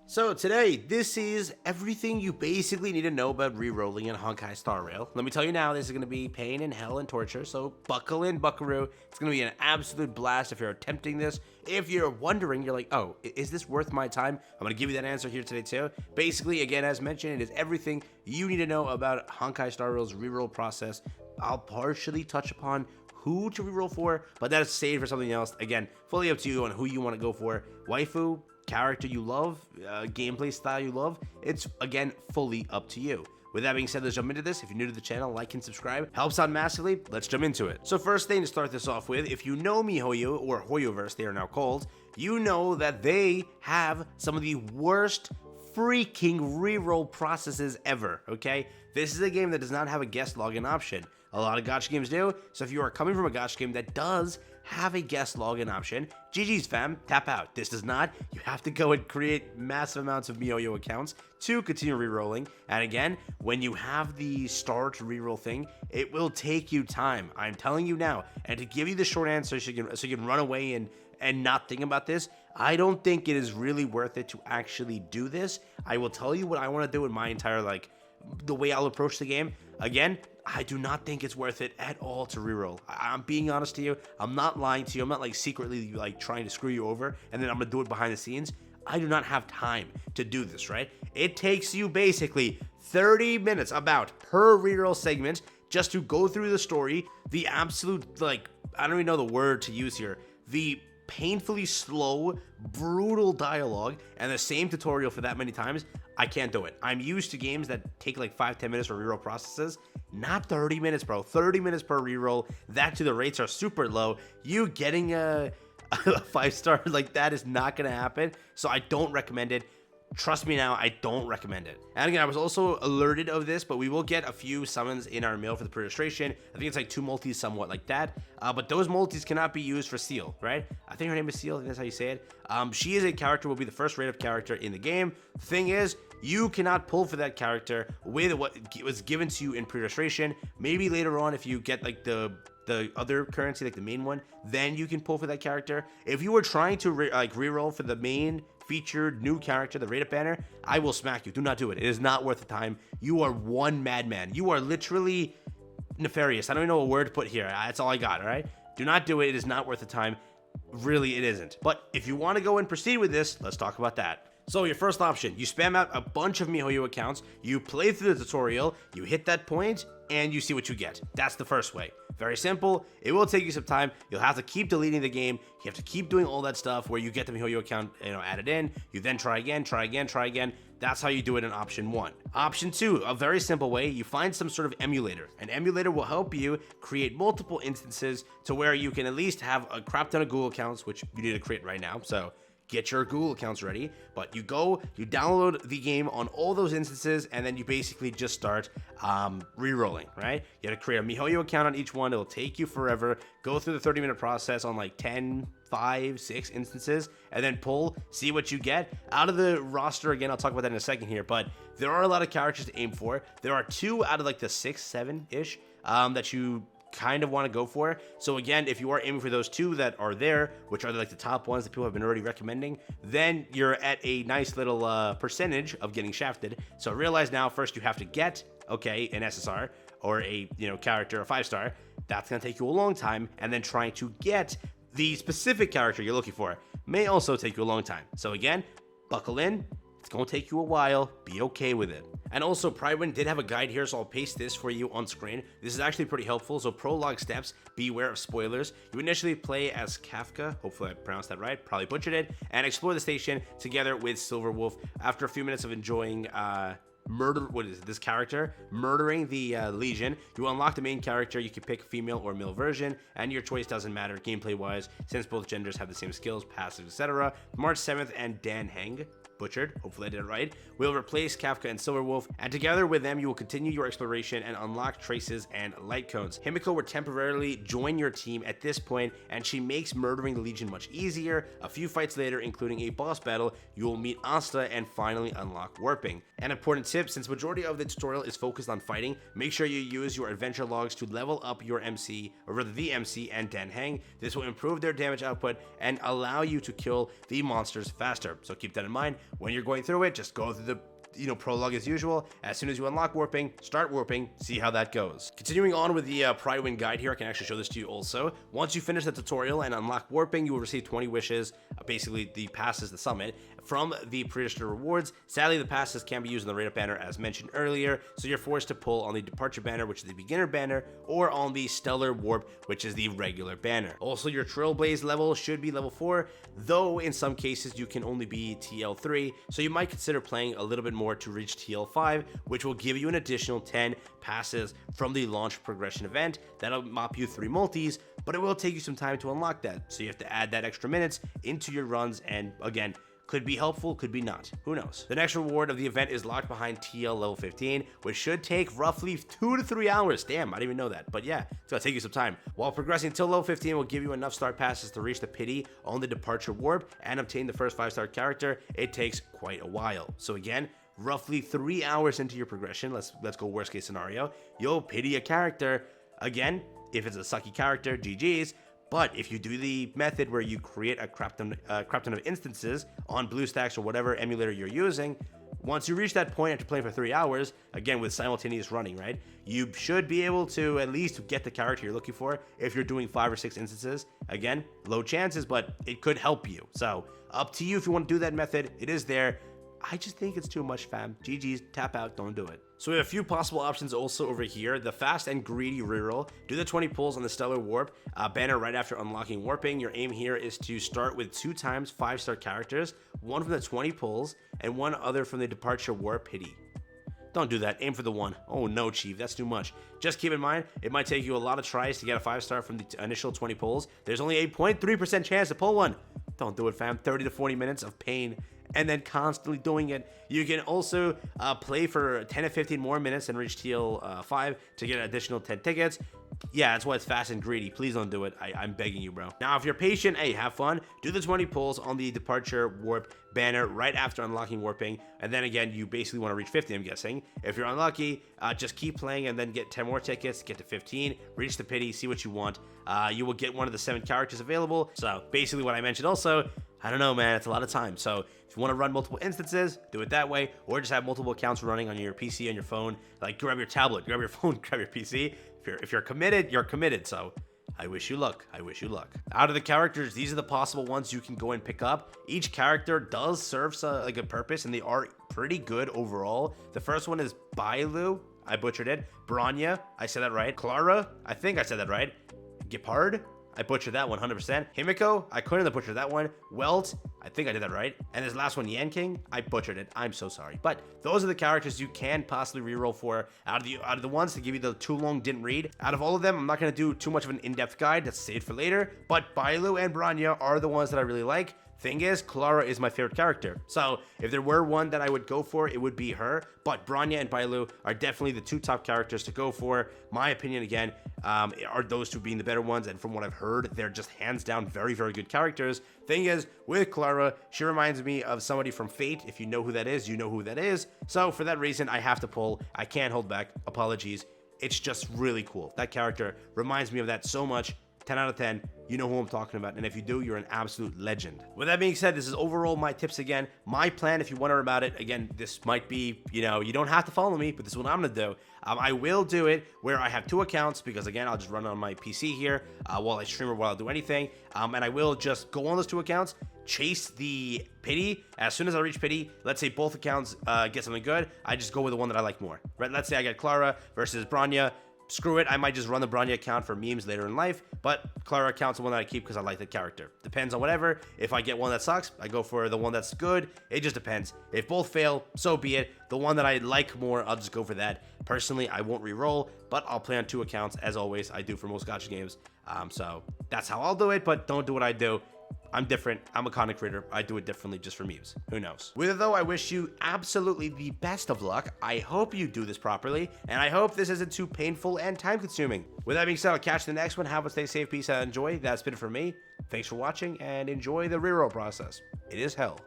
So today, this is everything you basically need to know about re-rolling in Honkai Star Rail. Let me tell you now, this is going to be pain and hell and torture, so buckle in, buckaroo. It's going to be an absolute blast if you're attempting this. If you're wondering, you're like, oh, is this worth my time? I'm going to give you that answer here today too. Basically, again, as mentioned, it is everything you need to know about Honkai Star Rail's re-roll process. I'll partially touch upon who to reroll for, but that is saved for something else. Again, fully up to you on who you want to go for. Waifu, character you love, gameplay style you love, it's again fully up to you. With that being said, let's jump into this. If you're new to the channel, like and subscribe. Helps out massively. Let's jump into it. So first thing to start this off with, if you know MiHoYo, or HoYoverse they are now called, you know that they have some of the worst freaking reroll processes ever, okay? This is a game that does not have a guest login option. A lot of gacha games do, so if you are coming from a gacha game that does have a guest login option, GG's fam, tap out. This does not. You have to go and create massive amounts of MiHoYo accounts to continue rerolling. And again, when you have the start reroll thing, it will take you time. I'm telling you now. And to give you the short answer so you can run away and not think about this, I don't think it is really worth it to actually do this. I will tell you what I want to do with my entire, the way I'll approach the game. Again, I do not think it's worth it at all to reroll. I'm being honest to you. I'm not lying to you. I'm not secretly trying to screw you over and then I'm gonna do it behind the scenes. I do not have time to do this, right? It takes you basically 30 minutes about per reroll segment just to go through the story, the absolute, I don't even know the word to use here, the painfully slow, brutal dialogue, and the same tutorial for that many times. I can't do it. I'm used to games that take 5-10 minutes for reroll processes. Not 30 minutes, bro. 30 minutes per reroll. That too, the rates are super low. You getting a 5-star like that is not gonna happen. So I don't recommend it. Trust me now, I don't recommend it. And again, I was also alerted of this, but we will get a few summons in our mail for the pre-registration. I think it's 2 multis, somewhat like that. But those multis cannot be used for Seal, right? I think her name is Seal, I think that's how you say it. She is a character, will be the first rate of character in the game. Thing is, you cannot pull for that character with what was given to you in pre-registration. Maybe later on, if you get the other currency, the main one, then you can pull for that character. If you were trying to reroll for the main featured new character, the rate-up banner, I will smack you. Do not do it. It is not worth the time. You are one madman. You are literally nefarious. I don't even know a word to put here. That's all I got, all right? Do not do it. It is not worth the time. Really, it isn't. But if you want to go and proceed with this, let's talk about that. So your first option, you spam out a bunch of MiHoYo accounts, you play through the tutorial, you hit that point, and you see what you get. That's the first way. Very simple. It will take you some time. You'll have to keep deleting the game. You have to keep doing all that stuff where you get the MiHoYo account, added in. You then try again, try again, try again. That's how you do it in option 1. Option 2, a very simple way. You find some sort of emulator. An emulator will help you create multiple instances to where you can at least have a crap ton of Google accounts, which you need to create right now. So get your Google accounts ready, but you download the game on all those instances, and then you basically just start re-rolling, right? You have to create a MiHoYo account on each one. It'll take you forever. Go through the 30-minute process on 10, 5, 6 instances, and then pull, see what you get. Out of the roster, again, I'll talk about that in a second here, but there are a lot of characters to aim for. There are 2 out of the 6, 7-ish that you kind of want to go for. So again, if you are aiming for those 2 that are there, which are the top ones that people have been already recommending, then you're at a nice little percentage of getting shafted. So realize now, first you have to get an SSR or a character, a 5-star. That's gonna take you a long time, and then trying to get the specific character you're looking for may also take you a long time. So again, buckle in. It's gonna take you a while. Be okay with it. And also, Prywin did have a guide here, so I'll paste this for you on screen. This is actually pretty helpful. So prologue steps, beware of spoilers. You initially play as Kafka, hopefully I pronounced that right, probably butchered it, and explore the station together with Silverwolf. After a few minutes of enjoying this character murdering the Legion, you unlock the main character. You can pick female or male version, and your choice doesn't matter gameplay wise, since both genders have the same skills, passive, etc. March 7th, and Dan Heng, butchered, hopefully I did it right, will replace Kafka and Silverwolf, and together with them you will continue your exploration and unlock traces and light cones. Himiko will temporarily join your team at this point, and she makes murdering the Legion much easier. A few fights later, including a boss battle, you will meet Asta and finally unlock warping. An important tip, since majority of the tutorial is focused on fighting, make sure you use your adventure logs to level up your MC, or rather the MC and Dan Heng. This will improve their damage output and allow you to kill the monsters faster, so keep that in mind. when you're going through it, just go through the prologue as usual. As soon as you unlock warping, start warping, see how that goes. Continuing on with the Pride Win guide here, I can actually show this to you also. Once you finish the tutorial and unlock warping, you will receive 20 wishes, basically the passes, the summit, from the pre-registered rewards. Sadly, the passes can be used on the rate-up banner as mentioned earlier, so you're forced to pull on the departure banner, which is the beginner banner, or on the stellar warp, which is the regular banner. Also, your trailblaze level should be level 4, though in some cases you can only be TL3, so you might consider playing a little bit more to reach TL5, which will give you an additional 10 passes from the launch progression event. That'll mop you 3 multis, but it will take you some time to unlock that, so you have to add that extra minutes into your runs, and again, could be helpful, could be not. Who knows? The next reward of the event is locked behind TL level 15, which should take roughly 2 to 3 hours. Damn, I didn't even know that. But yeah, it's gonna take you some time. While progressing till level 15 will give you enough start passes to reach the pity on the departure warp and obtain the first 5-star character. It takes quite a while. So again, roughly 3 hours into your progression, let's go worst case scenario, you'll pity a character. Again, if it's a sucky character, GG's. But if you do the method where you create a crap ton of instances on BlueStacks or whatever emulator you're using, once you reach that point after playing for 3 hours, again with simultaneous running, right, you should be able to at least get the character you're looking for if you're doing 5 or 6 instances. Again, low chances, but it could help you. So up to you if you want to do that method. It is there. I just think it's too much, fam. GG's, tap out, don't do it. So we have a few possible options also over here. The fast and greedy reroll. Do the 20 pulls on the stellar warp banner right after unlocking warping. Your aim here is to start with 2 times 5-star characters, one from the 20 pulls and one other from the departure warp pity. Don't do that. Aim for the 1. Oh no, Chief, that's too much. Just keep in mind, it might take you a lot of tries to get a 5-star from the initial 20 pulls. There's only a 0.3% chance to pull one. Don't do it, fam. 30 to 40 minutes of pain and then constantly doing it. You can also play for 10 to 15 more minutes and reach TL 5 to get an additional 10 tickets. Yeah, that's why it's fast and greedy. Please don't do it. I'm begging you, bro. Now, if you're patient, hey, have fun. Do the 20 pulls on the departure warp banner right after unlocking warping. And then again, you basically want to reach 50, I'm guessing. If you're unlucky, just keep playing and then get 10 more tickets, get to 15, reach the pity, see what you want. You will get one of the 7 characters available. So basically what I mentioned also, I don't know, man, it's a lot of time. So if you want to run multiple instances, do it that way, or just have multiple accounts running on your PC, on your phone. Like, grab your tablet, grab your phone, grab your PC. If you're committed, you're committed. So I wish you luck. I wish you luck. Out of the characters, these are the possible ones you can go and pick up. Each character does serve like a purpose, and they are pretty good overall. The first one is Bailu. I butchered it. Bronya. I said that right. Clara. I think I said that right. Gepard. I butchered that one 100%. Himiko, I couldn't have butchered that one. Welt, I think I did that right. And this last one, Yanking, I butchered it. I'm so sorry. But those are the characters you can possibly reroll for out of the ones to give you the too long didn't read. Out of all of them, I'm not going to do too much of an in-depth guide. That's saved for later. But Bailu and Bronya are the ones that I really like. Thing is, Clara is my favorite character. So if there were one that I would go for, it would be her. But Bronya and Bailu are definitely the 2 top characters to go for. My opinion, again, are those 2 being the better ones. And from what I've heard, they're just hands down very, very good characters. Thing is, with Clara, she reminds me of somebody from Fate. If you know who that is, you know who that is. So for that reason, I have to pull. I can't hold back. Apologies. It's just really cool. That character reminds me of that so much. 10 out of 10, you know who I'm talking about, and if you do, you're an absolute legend. With that being said, this is overall my tips again. My plan, if you wonder about it, again, this might be, you don't have to follow me, but this is what I'm gonna do. I will do it where I have 2 accounts, because again, I'll just run on my PC here while I stream or while I do anything, and I will just go on those 2 accounts, chase the pity. As soon as I reach pity, let's say both accounts get something good, I just go with the one that I like more, right? Let's say I get Clara versus Bronya. Screw it, I might just run the Bronya account for memes later in life, but Clara account's the one that I keep because I like the character. Depends on whatever. If I get one that sucks, I go for the one that's good. It just depends. If both fail, so be it. The one that I like more, I'll just go for that. Personally, I won't re-roll, but I'll play on 2 accounts, as always. I do for most gacha games. So that's how I'll do it, but don't do what I do. I'm different. I'm a content creator. I do it differently just for memes. Who knows? With it though, I wish you absolutely the best of luck. I hope you do this properly, and I hope this isn't too painful and time consuming. With that being said, I'll catch you in the next one. Have a stay safe, peace out, enjoy. That's been it for me. Thanks for watching, and enjoy the reroll process. It is hell.